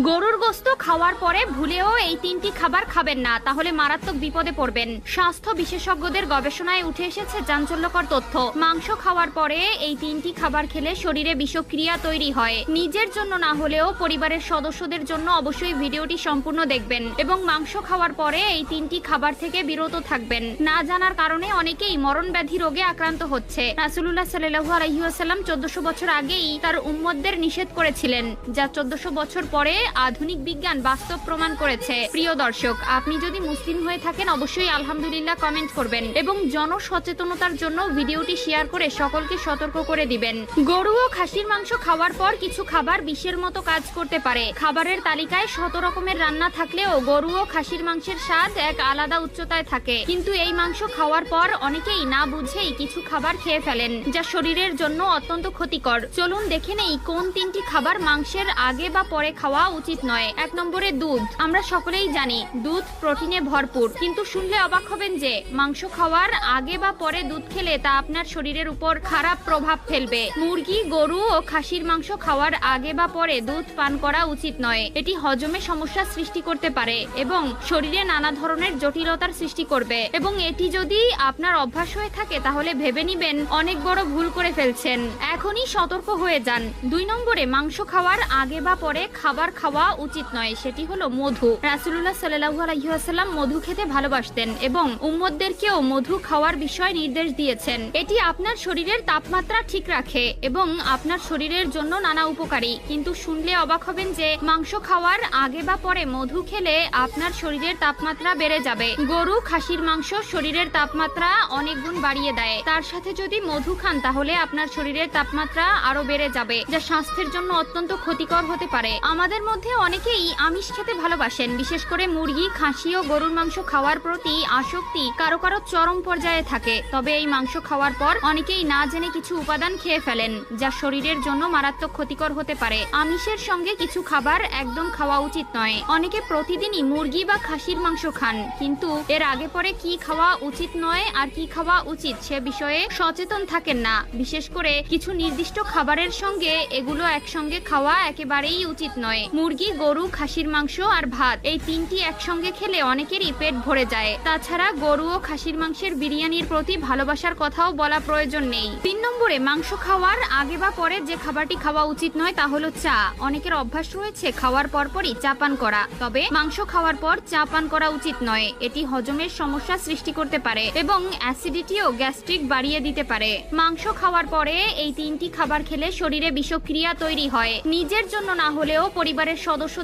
গরুর গোশত খাওয়ার পরে ভুলেও এই তিনটি খাবার খাবেন না, তাহলে মারাত্মক বিপদে পড়বেন। স্বাস্থ্য বিশেষজ্ঞদের গবেষণায় উঠে এসেছে চাঞ্চল্যকর তথ্য। মাংস খাওয়ার পরে এই তিনটি খাবার খেলে শরীরে বিষক্রিয়া তৈরি হয়। নিজের জন্য না হলেও পরিবারের সদস্যদের জন্য অবশ্যই ভিডিওটি সম্পূর্ণ দেখবেন এবং মাংস খাওয়ার পরে এই তিনটি খাবার থেকে বিরত থাকবেন। না জানার কারণে অনেকেই মরণ ব্যাধি রোগে আক্রান্ত হচ্ছে। রাসূলুল্লাহ সাল্লাল্লাহু আলাইহি ওয়াসাল্লাম 1400 বছর আগেই তার উম্মতদের নিষেধ করেছিলেন, যা 1400 বছর পরে আধুনিক বিজ্ঞান বাস্তব প্রমাণ করেছে। প্রিয় দর্শক, আপনি যদি মুসলিম হয়ে থাকেন অবশ্যই আলহামদুলিল্লাহ কমেন্ট করবেন এবং জনসচেতনতার জন্য ভিডিওটি শেয়ার করে সকলকে সতর্ক করে দিবেন। গরু ও খাসির মাংস খাওয়ার পর কিছু খাবার বিষের মতো কাজ করতে পারে। খাবারের তালিকায় 100 রকমের রান্না থাকলেও গরু ও খাসির মাংসের স্বাদ এক আলাদা উচ্চতায় থাকে। কিন্তু এই মাংস খাওয়ার পর অনেকেই না বুঝেই কিছু খাবার খেয়ে ফেলেন, যা শরীরের জন্য অত্যন্ত ক্ষতিকর। চলুন দেখে নেই কোন তিনটি খাবার মাংসের আগে বা পরে খাওয়া উচিত নয়। 1 নম্বরে দুধ। আমরা সকলেই জানি দুধ প্রোটিনে ভরপুর, কিন্তু শুনলে অবাক হবেন যে মাংস খাওয়ার আগে বা পরে দুধ খেলে তা আপনার শরীরের উপর খারাপ প্রভাব ফেলবে। মুরগি, গরু ও খাসির মাংস খাওয়ার আগে বা পরে দুধ পান করা উচিত নয়। এটি হজমে সমস্যা সৃষ্টি করতে পারে এবং শরীরে নানা ধরনের জটিলতার সৃষ্টি করবে। এবং এটি যদি আপনার অভ্যাস হয়ে থাকে তাহলে ভেবে নিবেন অনেক বড় ভুল করে ফেলছেন। এখনই সতর্ক হয়ে যান। 2 নম্বরে মাংস খাওয়ার আগে বা পরে খাবার খাওয়া উচিত নয়, সেটি হলো মধু। রাসূলুল্লাহ সাল্লাল্লাহু আলাইহি ওয়াসাল্লাম মধু খেতে ভালোবাসতেন এবং উম্মতদেরকেও মধু খাওয়ার বিষয় নির্দেশ দিয়েছেন। এটি আপনার শরীরের তাপমাত্রা ঠিক রাখে এবং আপনার শরীরের জন্য নানা উপকারী। কিন্তু শুনলে অবাক হবেন যে মাংস খাওয়ার আগে বা পরে মধু খেলে আপনার শরীরের তাপমাত্রা বেড়ে যাবে। গরু, খাসির মাংস শরীরের তাপমাত্রা অনেক গুণ বাড়িয়ে দেয়। তার সাথে যদি মধু খান তাহলে আপনার শরীরের তাপমাত্রা আরো বেড়ে যাবে, যা স্বাস্থ্যের জন্য অত্যন্ত ক্ষতিকর হতে পারে। আমাদের মধ্যে অনেকেই আমিষ খেতে ভালোবাসেন, বিশেষ করে মুরগি, খাসি ও গরুর মাংস খাওয়ার প্রতি আসক্তি কারো কারো চরম পর্যায়ে থাকে। তবে এই মাংস খাওয়ার পর অনেকেই না জেনে কিছু উপাদান খেয়ে ফেলেন, যা শরীরের জন্য মারাত্মক ক্ষতিকর হতে পারে। আমিষের সঙ্গে কিছু খাবার একদম খাওয়া উচিত নয়। অনেকে প্রতিদিনই মুরগি বা খাসির মাংস খান, কিন্তু এর আগে পরে কি খাওয়া উচিত নয় আর কি খাওয়া উচিত সে বিষয়ে সচেতন থাকেন না। বিশেষ করে কিছু নির্দিষ্ট খাবারের সঙ্গে এগুলো একসঙ্গে খাওয়া একেবারেই উচিত নয়। মুরগি, গরু, খাসির মাংস আর ভাত, এই তিনটি একসঙ্গে খেলে অনেকেরই পেট ভরে যায়। তাছাড়া গরু ও খাসির মাংসের বিরিয়ানির প্রতি ভালোবাসার কথাও বলা প্রয়োজন নেই। 3 নম্বরে মাংস খাওয়ার আগে বা পরে যে খাবারটি খাওয়া উচিত নয় তা হলো চা। অনেকের অভ্যাস রয়েছে খাওয়ার পরপরই চা পান করা। তবে মাংস খাওয়ার পর চা পান করা উচিত নয়। এটি হজমের সমস্যা সৃষ্টি করতে পারে এবং অ্যাসিডিটি ও গ্যাস্ট্রিক বাড়িয়ে দিতে পারে। মাংস খাওয়ার পরে এই তিনটি খাবার খেলে শরীরে বিষক্রিয়া তৈরি হয়। নিজের জন্য না হলেও পরিবারের সদস্য